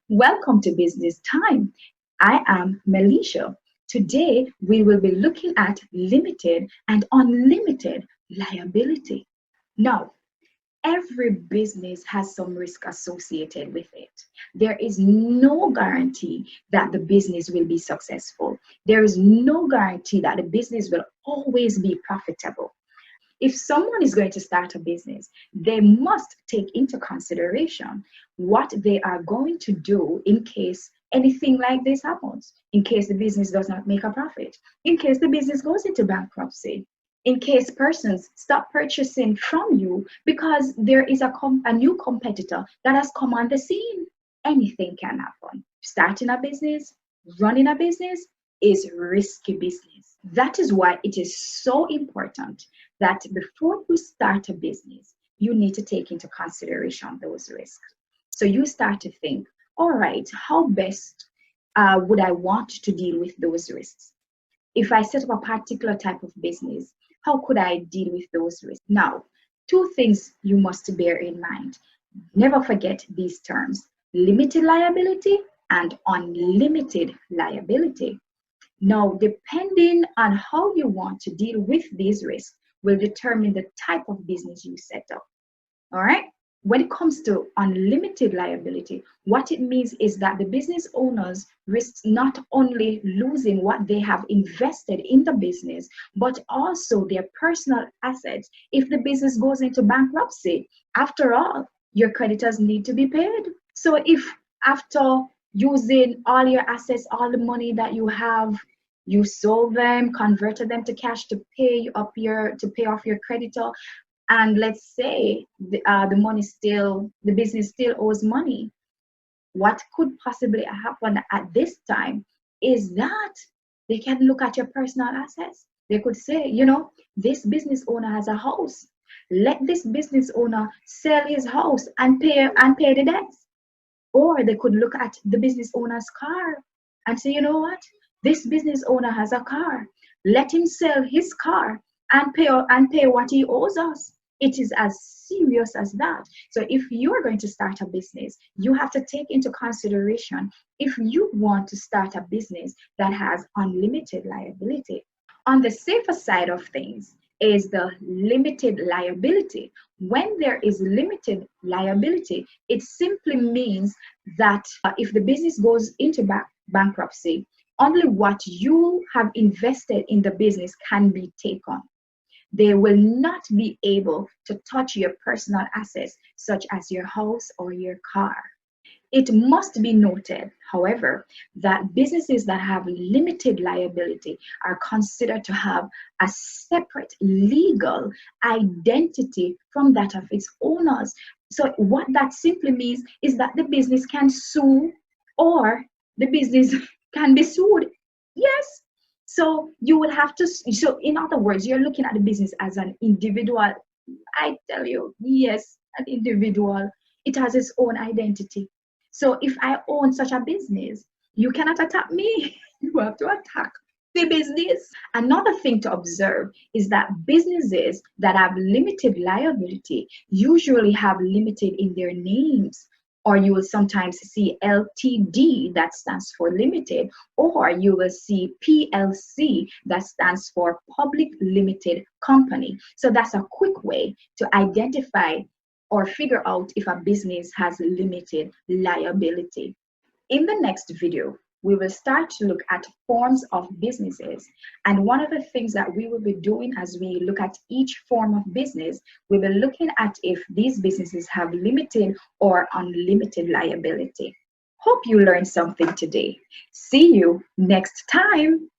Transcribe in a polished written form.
welcome to Business Time. I am Melisha. Today we will be looking at limited and unlimited liability. Now, every business has some risk associated with it. There is no guarantee that the business will be successful. There is no guarantee that the business will always be profitable. If someone is going to start a business, they must take into consideration what they are going to do in case anything like this happens, in case the business does not make a profit, in case the business goes into bankruptcy, in case persons stop purchasing from you because there is a new competitor that has come on the scene. Anything can happen. Starting a business, running a business is risky business. That is why it is so important that before you start a business, you need to take into consideration those risks. So you start to think, all right, how best would I want to deal with those risks? If I set up a particular type of business, how could I deal with those risks? Now, two things you must bear in mind. Never forget these terms: limited liability and unlimited liability. Now, depending on how you want to deal with these risks will determine the type of business you set up. All right? When it comes to unlimited liability, what it means is that the business owners risk not only losing what they have invested in the business, but also their personal assets if the business goes into bankruptcy. After all, your creditors need to be paid. So if after using all your assets, all the money that you have, you sold them, converted them to cash to pay off your creditor, and let's say the business still owes money, what could possibly happen at this time is that they can look at your personal assets. They could say, this business owner has a house. Let this business owner sell his house and pay the debts. Or they could look at the business owner's car and say, you know what? This business owner has a car. Let him sell his car and pay what he owes us. It is as serious as that. So if you're going to start a business, you have to take into consideration if you want to start a business that has unlimited liability. On the safer side of things is the limited liability. When there is limited liability, it simply means that if the business goes into bankruptcy, only what you have invested in the business can be taken. They will not be able to touch your personal assets, such as your house or your car. It must be noted, however, that businesses that have limited liability are considered to have a separate legal identity from that of its owners. So what that simply means is that the business can sue or the business can be sued. Yes. So you will have to, so in other words, you're looking at the business as an individual. I tell you, yes, an individual. It has its own identity. So if I own such a business, you cannot attack me. You have to attack the business. Another thing to observe is that businesses that have limited liability usually have limited in their names. Or you will sometimes see LTD, that stands for limited, or you will see PLC, that stands for public limited company. So that's a quick way to identify or figure out if a business has limited liability. In the next video, we will start to look at forms of businesses. And one of the things that we will be doing as we look at each form of business, we'll be looking at if these businesses have limited or unlimited liability. Hope you learned something today. See you next time.